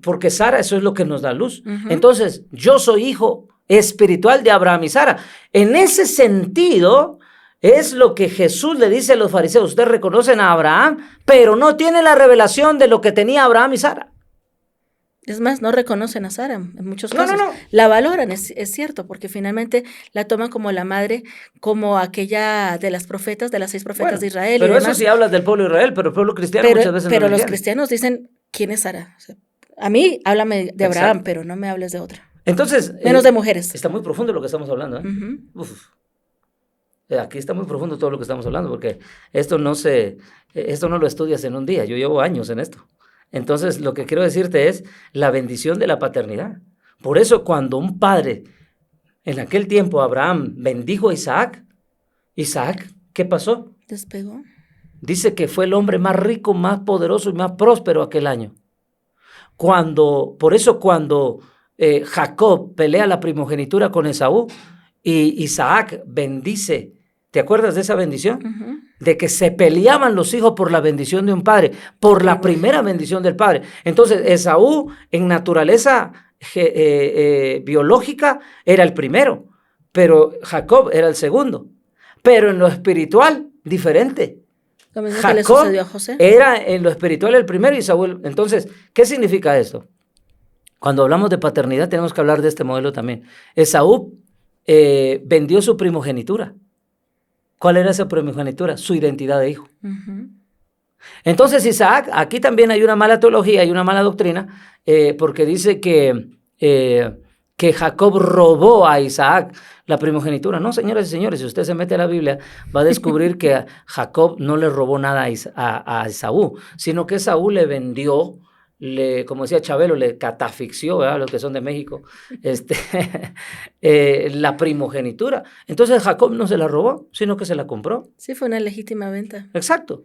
porque Sara eso es lo que nos da luz. Entonces, yo soy hijo espiritual de Abraham y Sara. En ese sentido, es lo que Jesús le dice a los fariseos: ustedes reconocen a Abraham, pero no tienen la revelación de lo que tenía Abraham y Sara. Es más, no reconocen a Sara en muchos casos. No. La valoran, es cierto, porque finalmente la toman como la madre, como aquella de las profetas, de las 6 profetas de Israel. Pero y eso demás. sí hablas del pueblo de Israel, pero el pueblo cristiano muchas veces pero no lo los entiende. cristianos dicen, ¿quién es Sara? O sea, a mí, háblame de Abraham, Exacto. pero no me hables de otra. Entonces, Menos de mujeres. está muy profundo lo que estamos hablando, ¿eh? Aquí está muy profundo todo lo que estamos hablando, porque esto no lo estudias en un día. Yo llevo años en esto. Entonces, lo que quiero decirte es la bendición de la paternidad. Por eso, cuando un padre, en aquel tiempo Abraham bendijo a Isaac, ¿qué pasó? Despegó. Dice que fue el hombre más rico, más poderoso y más próspero aquel año. Por eso cuando Jacob pelea la primogenitura con Esaú y Isaac bendice, ¿te acuerdas de esa bendición? De que se peleaban los hijos por la bendición de un padre, por la primera bendición del padre. Entonces, Esaú en naturaleza biológica era el primero, pero Jacob era el segundo. Pero en lo espiritual, diferente. Lo mismo Jacob que le sucedió a José. era en lo espiritual el primero y Esaú. Entonces, ¿qué significa esto? Cuando hablamos de paternidad tenemos que hablar de este modelo también. Esaú vendió su primogenitura. ¿Cuál era esa primogenitura? Su identidad de hijo. Entonces Isaac, aquí también hay una mala teología, hay una mala doctrina, porque dice que Jacob robó a Isaac la primogenitura. No, señoras y señores, si usted se mete a la Biblia, va a descubrir que Jacob no le robó nada a Esaú, sino que Esaú le vendió, como decía Chabelo, le catafixió, ¿verdad? Los que son de México, la primogenitura. Entonces Jacob no se la robó, sino que se la compró. Sí, fue una legítima venta. Exacto.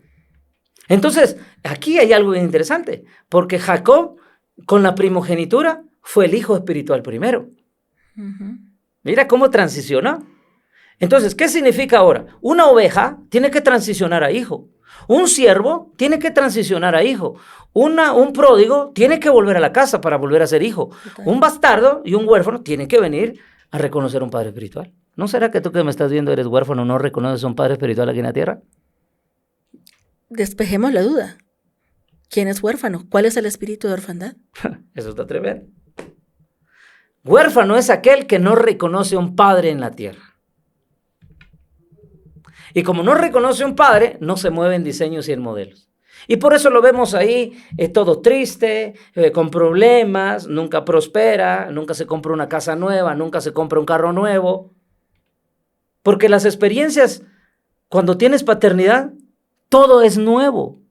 Entonces, aquí hay algo bien interesante, porque Jacob, con la primogenitura, fue el hijo espiritual primero. Mira cómo transicionó. Entonces, ¿qué significa ahora? Una oveja tiene que transicionar a hijo. Un siervo tiene que transicionar a hijo. Un pródigo tiene que volver a la casa para volver a ser hijo. Total. Un bastardo y un huérfano tienen que venir a reconocer a un padre espiritual. ¿No será que tú que me estás viendo eres huérfano, no reconoces a un padre espiritual aquí en la tierra? Despejemos la duda. ¿Quién es huérfano? ¿Cuál es el espíritu de orfandad? Eso está tremendo. Huérfano es aquel que no reconoce a un padre en la tierra. Y como no reconoce a un padre, no se mueve en diseños y en modelos. Y por eso lo vemos ahí todo triste, con problemas, nunca prospera, nunca se compra una casa nueva, nunca se compra un carro nuevo. Porque las experiencias, cuando tienes paternidad, todo es nuevo.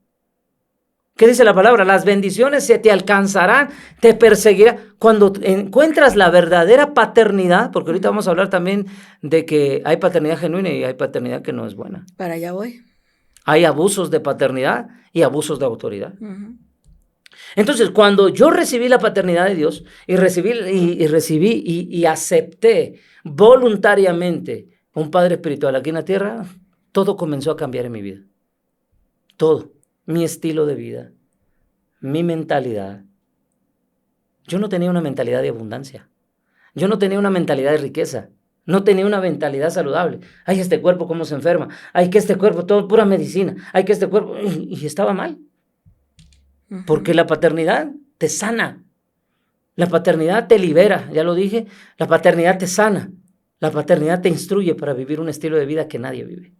¿Qué dice la palabra? Las bendiciones se te alcanzarán, te perseguirán. Cuando encuentras la verdadera paternidad, porque ahorita vamos a hablar también de que hay paternidad genuina y hay paternidad que no es buena. Para allá voy. Hay abusos de paternidad y abusos de autoridad. Entonces, cuando yo recibí la paternidad de Dios y acepté voluntariamente un padre espiritual aquí en la tierra, todo comenzó a cambiar en mi vida. Todo. Mi estilo de vida, mi mentalidad. Yo no tenía una mentalidad de abundancia. Yo no tenía una mentalidad de riqueza. No tenía una mentalidad saludable. Ay, este cuerpo cómo se enferma. Ay, que este cuerpo, todo pura medicina. Ay, que este cuerpo... Y estaba mal. Porque la paternidad te sana. La paternidad te libera, ya lo dije. La paternidad te sana. La paternidad te instruye para vivir un estilo de vida que nadie vive.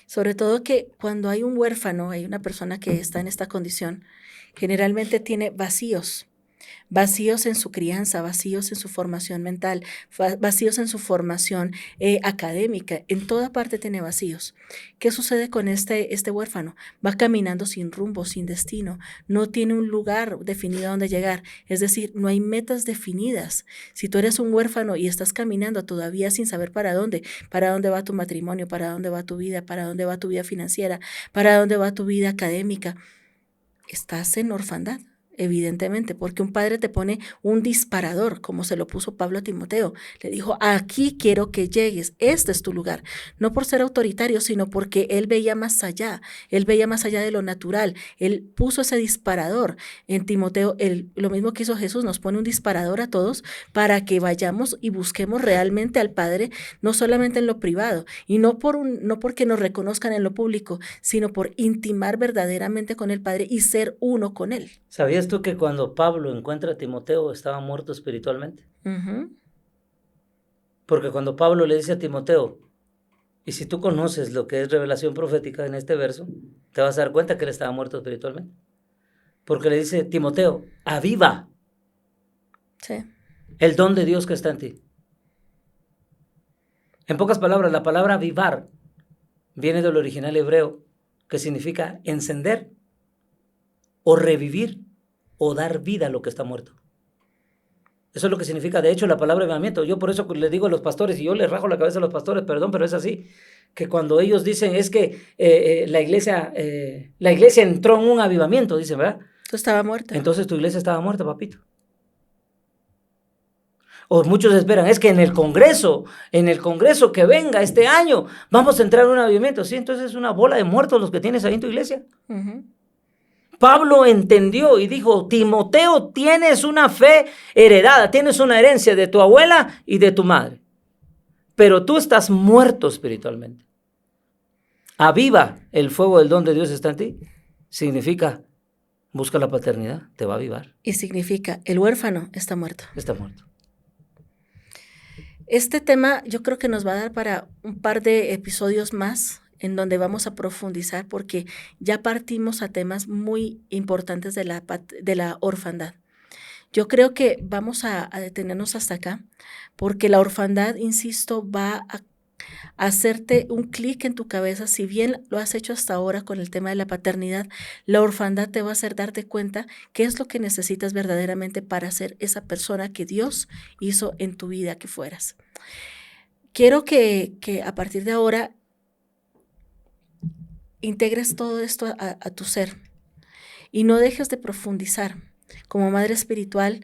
Sobre todo que cuando hay un huérfano, hay una persona que está en esta condición, generalmente tiene vacíos. vacíos en su crianza, vacíos en su formación mental, vacíos en su formación académica, en toda parte tiene vacíos. ¿Qué sucede con este huérfano? Va caminando sin rumbo, sin destino, no tiene un lugar definido a donde llegar, es decir, no hay metas definidas. Si tú eres un huérfano y estás caminando todavía sin saber para dónde va tu matrimonio, para dónde va tu vida, para dónde va tu vida financiera, para dónde va tu vida académica, estás en orfandad. Evidentemente, porque un padre te pone un disparador, como se lo puso Pablo a Timoteo. Le dijo, aquí quiero que llegues, este es tu lugar. No por ser autoritario, sino porque él veía más allá de lo natural. Él puso ese disparador en Timoteo. Lo mismo que hizo Jesús, nos pone un disparador a todos para que vayamos y busquemos realmente al Padre, no solamente en lo privado, y no porque nos reconozcan en lo público, sino por intimar verdaderamente con el Padre y ser uno con Él. ¿Sabías tú que cuando Pablo encuentra a Timoteo estaba muerto espiritualmente? Uh-huh. Porque cuando Pablo le dice a Timoteo, y si tú conoces lo que es revelación profética en este verso, te vas a dar cuenta que él estaba muerto espiritualmente. Porque le dice, Timoteo, aviva Sí. el don de Dios que está en ti. En pocas palabras, la palabra avivar viene del original hebreo, que significa encender o revivir o dar vida a lo que está muerto. Eso es lo que significa, de hecho, la palabra avivamiento. Yo por eso les digo a los pastores, y yo les rajo la cabeza a los pastores, perdón, pero es así, que cuando ellos dicen es que la iglesia entró en un avivamiento, dicen, ¿verdad? Tú estaba muerta. Entonces tu iglesia estaba muerta, papito. O muchos esperan, es que en el congreso que venga este año, vamos a entrar en un avivamiento. Sí, entonces es una bola de muertos los que tienes ahí en tu iglesia. Uh-huh. Pablo entendió y dijo, Timoteo, tienes una fe heredada, tienes una herencia de tu abuela y de tu madre, pero tú estás muerto espiritualmente. Aviva el fuego del don de Dios está en ti. Significa, busca la paternidad, te va a avivar. Y significa, el huérfano está muerto. Está muerto. Este tema yo creo que nos va a dar para un par de episodios más, en donde vamos a profundizar, porque ya partimos a temas muy importantes de la orfandad. Yo creo que vamos a detenernos hasta acá, porque la orfandad, insisto, va a hacerte un clic en tu cabeza. Si bien lo has hecho hasta ahora con el tema de la paternidad, la orfandad te va a hacer darte cuenta qué es lo que necesitas verdaderamente para ser esa persona que Dios hizo en tu vida que fueras. Quiero que a partir de ahora integres todo esto a tu ser y no dejes de profundizar. Como madre espiritual,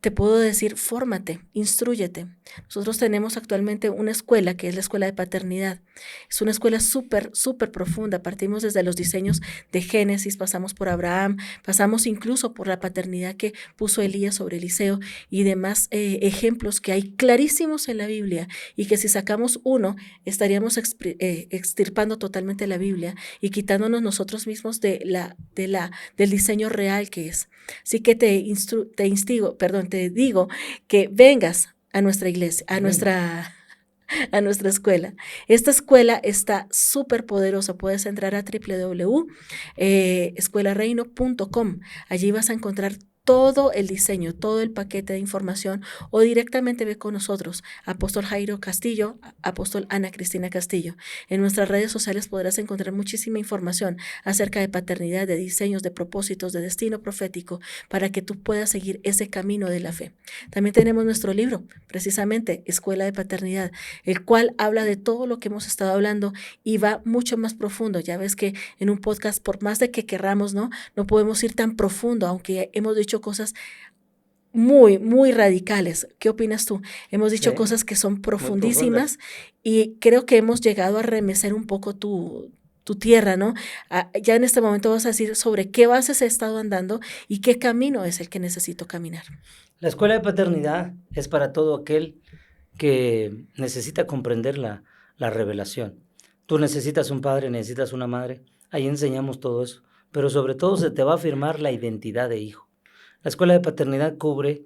te puedo decir, fórmate, instrúyete. Nosotros tenemos actualmente una escuela que es la escuela de paternidad. Es una escuela súper profunda. Partimos desde los diseños de Génesis, pasamos por Abraham, pasamos incluso por la paternidad que puso Elías sobre Eliseo y demás ejemplos que hay clarísimos en la Biblia, y que si sacamos uno, estaríamos extirpando totalmente la Biblia y quitándonos nosotros mismos del diseño real que es. Así que te digo que vengas a nuestra iglesia, a nuestra escuela. Esta escuela está súper poderosa. Puedes entrar a www.escuelareino.com. Allí vas a encontrar todo el diseño, todo el paquete de información, o directamente ve con nosotros, Apóstol Jairo Castillo, Apóstol Ana Cristina Castillo. En nuestras redes sociales podrás encontrar muchísima información acerca de paternidad, de diseños, de propósitos, de destino profético, para que tú puedas seguir ese camino de la fe. También tenemos nuestro libro, precisamente, Escuela de Paternidad, el cual habla de todo lo que hemos estado hablando y va mucho más profundo. Ya ves que en un podcast, por más de que querramos, no podemos ir tan profundo, aunque hemos dicho cosas muy radicales. ¿Qué opinas tú? Hemos dicho cosas que son profundísimas y creo que hemos llegado a remecer un poco tu tierra, ¿no? Ya en este momento vas a decir sobre qué bases he estado andando y qué camino es el que necesito caminar. La escuela de paternidad es para todo aquel que necesita comprender la revelación. Tú necesitas un padre, necesitas una madre. Ahí enseñamos todo eso. Pero sobre todo se te va a afirmar la identidad de hijo. La escuela de paternidad cubre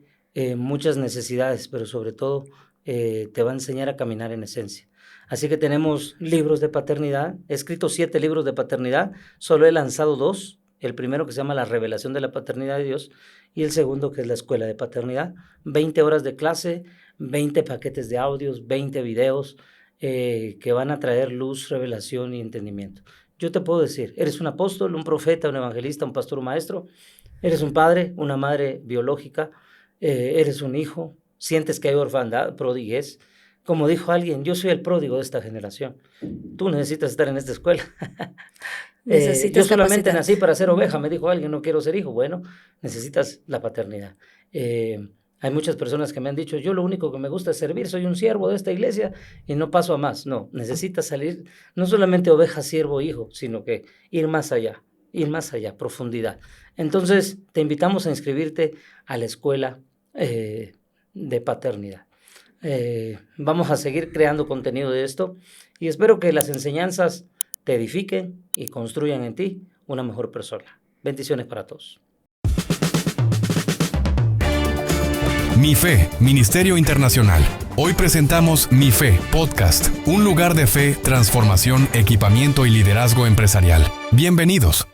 muchas necesidades, pero sobre todo te va a enseñar a caminar en esencia. Así que tenemos libros de paternidad. He escrito 7 libros de paternidad, solo he lanzado 2. El primero que se llama la revelación de la paternidad de Dios y el segundo que es la escuela de paternidad. 20 horas de clase, 20 paquetes de audios, 20 videos que van a traer luz, revelación y entendimiento. Yo te puedo decir, eres un apóstol, un profeta, un evangelista, un pastor, un maestro, eres un padre, una madre biológica, eres un hijo, sientes que hay orfandad, prodiguez. Como dijo alguien, yo soy el pródigo de esta generación. Tú necesitas estar en esta escuela. Yo solamente nací para ser oveja, me dijo alguien, no quiero ser hijo. Bueno, necesitas la paternidad. Hay muchas personas que me han dicho, yo lo único que me gusta es servir, soy un siervo de esta iglesia y no paso a más. No, necesitas salir, no solamente oveja, siervo, hijo, sino que ir más allá, profundidad. Entonces, te invitamos a inscribirte a la escuela de paternidad. Vamos a seguir creando contenido de esto y espero que las enseñanzas te edifiquen y construyan en ti una mejor persona. Bendiciones para todos. Mi Fe, Ministerio Internacional. Hoy presentamos Mi Fe, podcast, un lugar de fe, transformación, equipamiento y liderazgo empresarial. Bienvenidos.